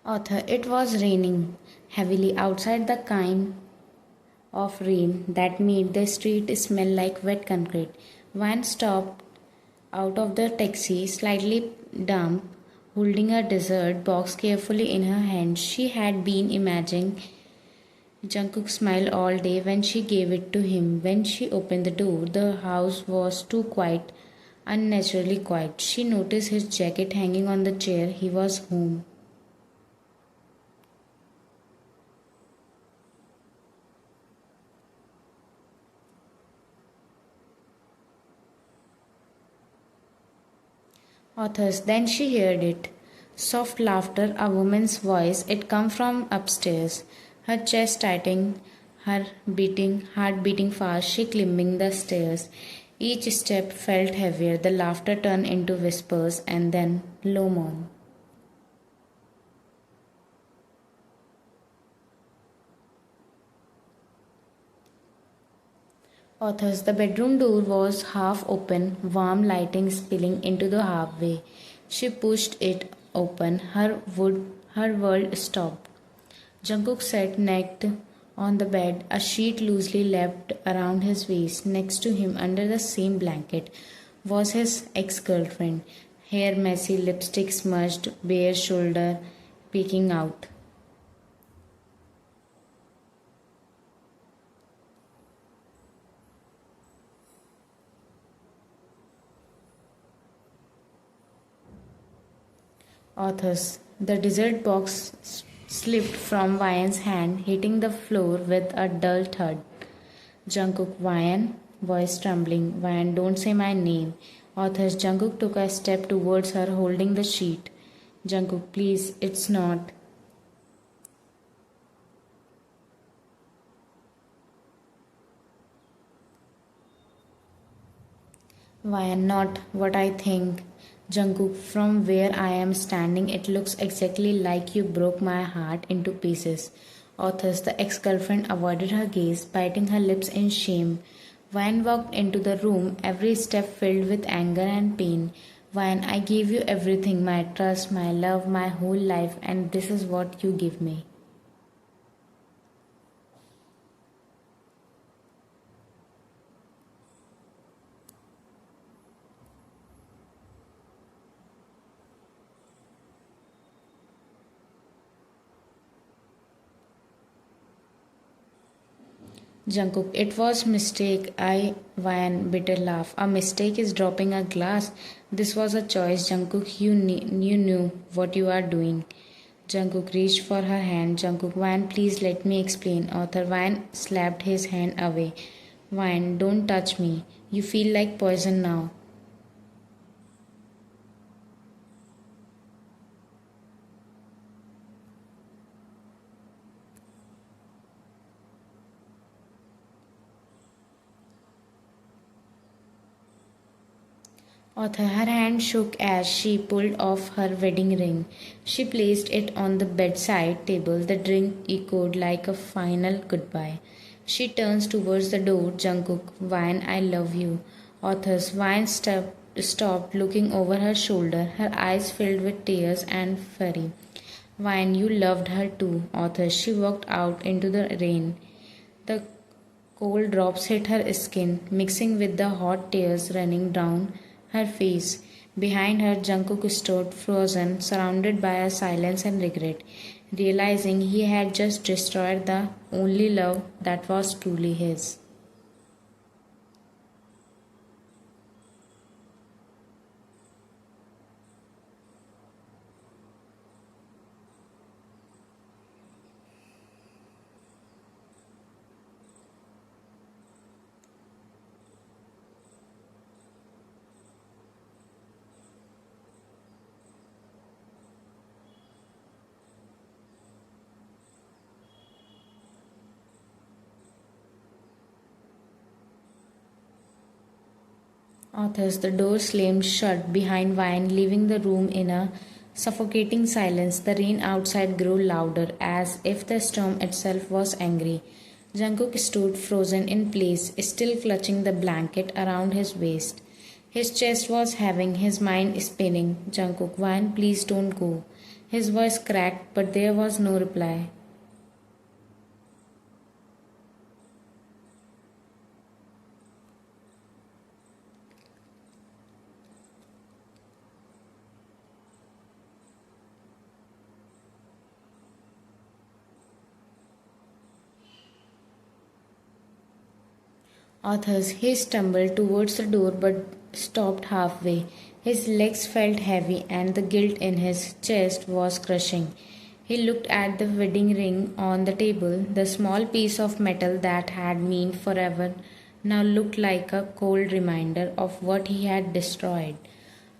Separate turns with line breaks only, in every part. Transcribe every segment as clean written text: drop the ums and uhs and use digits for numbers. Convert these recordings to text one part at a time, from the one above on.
Author, it was raining heavily outside, the kind of rain that made the street smell like wet concrete. Van stopped out of the taxi, slightly damp, holding a dessert box carefully in her hand. She had been imagining Jungkook's smile all day when she gave it to him. When she opened the door, the house was too quiet, unnaturally quiet. She noticed his jacket hanging on the chair. He was home. Authors, then she heard it. Soft laughter, a woman's voice. It come from upstairs. Her chest tightening, heart beating fast. She climbing the stairs. Each step felt heavier. The laughter turned into whispers and then low moan. Authors, the bedroom door was half open, warm lighting spilling into the halfway. She pushed it open. Her world stopped. Jungkook sat naked on the bed, a sheet loosely lapped around his waist. Next to him, under the same blanket, was his ex-girlfriend. Hair messy, lipstick smudged, bare shoulder peeking out. Authors. The dessert box slipped from Vian's hand, hitting the floor with a dull thud. Jungkook, Vian, voice trembling. Vian, don't say my name. Authors. Jungkook took a step towards her, holding the sheet. Jungkook, please, it's not. Why not what I think? Jungkook, from where I am standing, it looks exactly like you broke my heart into pieces. Authors, the ex girlfriend avoided her gaze, biting her lips in shame. Van walked into the room, every step filled with anger and pain. Van, I gave you everything, my trust, my love, my whole life, and this is what you give me. Jungkook, it was mistake. Vian, bitter laugh. A mistake is dropping a glass. This was a choice, Jungkook. You knew what you are doing. Jungkook reached for her hand. Jungkook, Vian, please let me explain. Author Vian slapped his hand away. Vian, don't touch me. You feel like poison now. Author, her hand shook as she pulled off her wedding ring. She placed it on the bedside table. The ring echoed like a final goodbye. She turns towards the door. Jungkook, Vine, I love you. Authors, stopped looking over her shoulder, her eyes filled with tears and fury. Vine, you loved her too. Authors, she walked out into the rain. The cold drops hit her skin, mixing with the hot tears running down her face. Behind her, Jungkook stood frozen, surrounded by a silence and regret, realizing he had just destroyed the only love that was truly his. Authors, the door slammed shut behind Vine, leaving the room in a suffocating silence. The rain outside grew louder, as if the storm itself was angry. Jungkook stood frozen in place, still clutching the blanket around his waist. His chest was heaving, his mind spinning. Jungkook, Vine, please don't go. His voice cracked, but there was no reply. Authors, he stumbled towards the door but stopped halfway. His legs felt heavy and the guilt in his chest was crushing. He looked at the wedding ring on the table. The small piece of metal that had meant forever now looked like a cold reminder of what he had destroyed.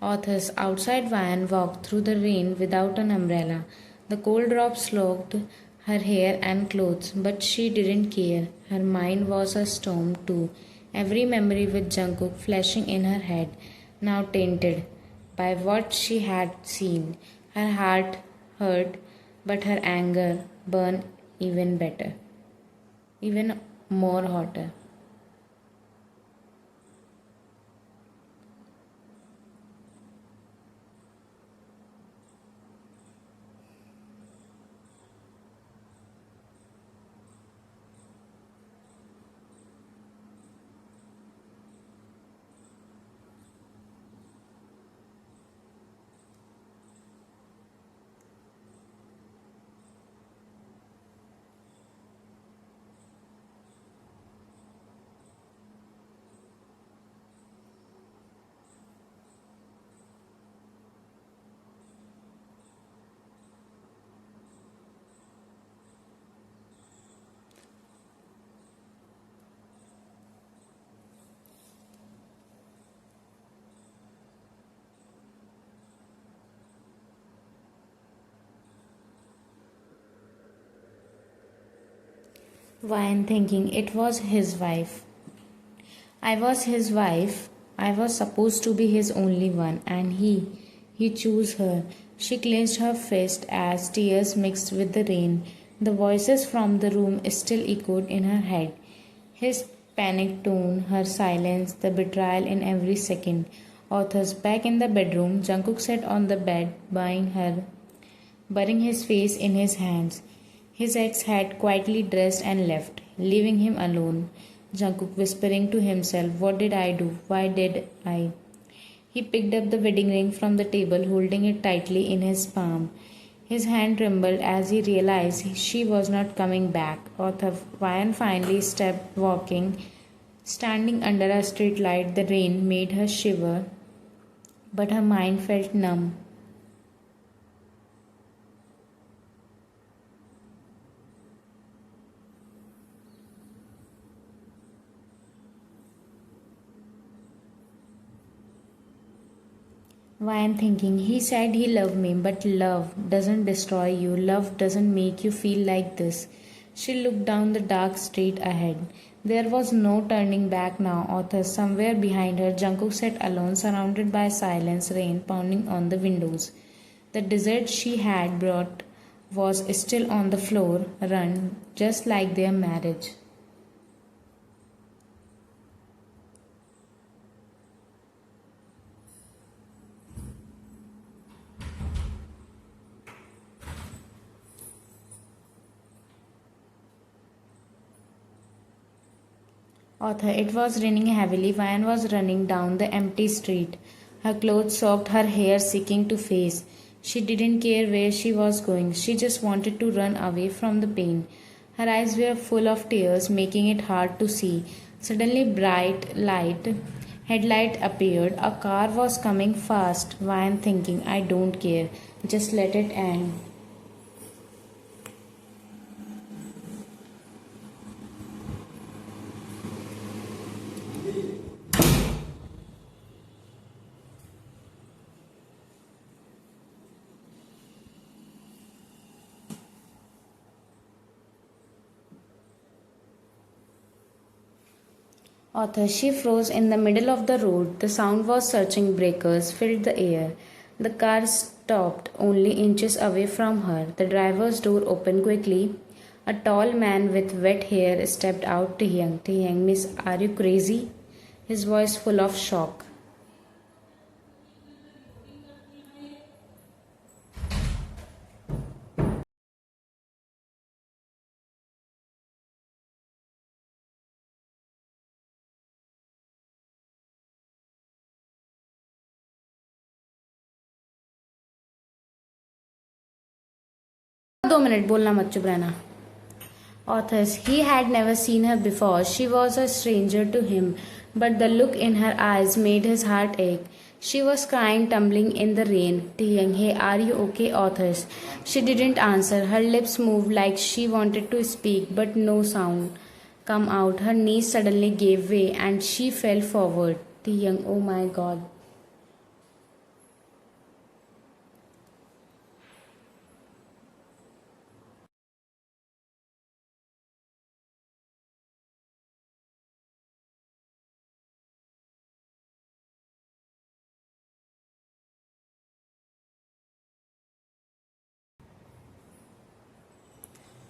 Authors, outside Van walked through the rain without an umbrella. The cold drops soaked her hair and clothes, but she didn't care. Her mind was a storm too, every memory with Jungkook flashing in her head, now tainted by what she had seen. Her heart hurt, but her anger burned even better, even more hotter. Ryan thinking it was his wife. I was his wife. I was supposed to be his only one, and he chose her. She clenched her fist as tears mixed with the rain. The voices from the room still echoed in her head. His panicked tone, her silence, the betrayal in every second. Authors back in the bedroom, Jungkook sat on the bed, burying his face in his hands. His ex had quietly dressed and left, leaving him alone. Jungkook whispering to himself, "What did I do? Why did I?" He picked up the wedding ring from the table, holding it tightly in his palm. His hand trembled as he realized she was not coming back. Author Ryan finally stepped walking. Standing under a street light, the rain made her shiver, but her mind felt numb. Why I'm thinking, he said he loved me, but love doesn't destroy you. Love doesn't make you feel like this. She looked down the dark street ahead. There was no turning back now. Author somewhere behind her, Jungkook sat alone, surrounded by silence, rain pounding on the windows. The dessert she had brought was still on the floor, run just like their marriage. Author, it was raining heavily. Van was running down the empty street. Her clothes soaked, her hair seeking to face. She didn't care where she was going. She just wanted to run away from the pain. Her eyes were full of tears, making it hard to see. Suddenly, bright light headlight appeared. A car was coming fast. Van thinking, I don't care. Just let it end. Author, she froze in the middle of the road. The sound was searching breakers, filled the air. The car stopped only inches away from her. The driver's door opened quickly. A tall man with wet hair stepped out. Taeyang, Taeyang, miss, are you crazy? His voice full of shock. 2 minute बोलना मत, चुप रहना. Authors. He had never seen her before. She was a stranger to him, but the look in her eyes made his heart ache. She was crying, tumbling in the rain. Taeyang, hey, are you okay? Authors. She didn't answer. Her lips moved like she wanted to speak, but no sound come out. Her knees suddenly gave way and she fell forward. Taeyang, oh my god.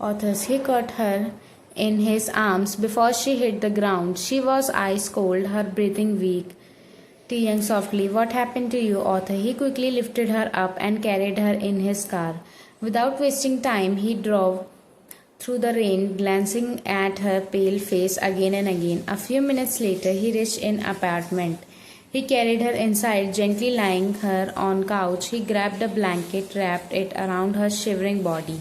Authors. He caught her in his arms before she hit the ground. She was ice cold, her breathing weak. Taeyang softly, what happened to you, Author? He quickly lifted her up and carried her in his car. Without wasting time, he drove through the rain, glancing at her pale face again and again. A few minutes later, he reached an apartment. He carried her inside, gently laying her on couch. He grabbed a blanket, wrapped it around her shivering body.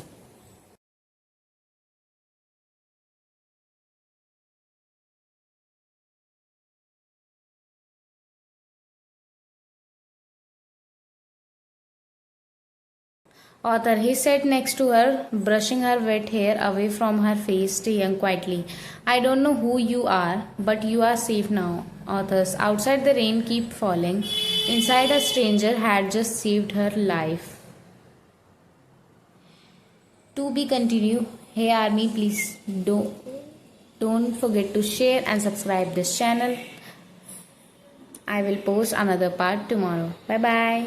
Author. He sat next to her, brushing her wet hair away from her face, saying quietly, I don't know who you are, but you are safe now. Authors. Outside the rain kept falling. Inside a stranger had just saved her life. To be continued. Hey army, please don't forget to share and subscribe this channel. I will post another part tomorrow. Bye bye.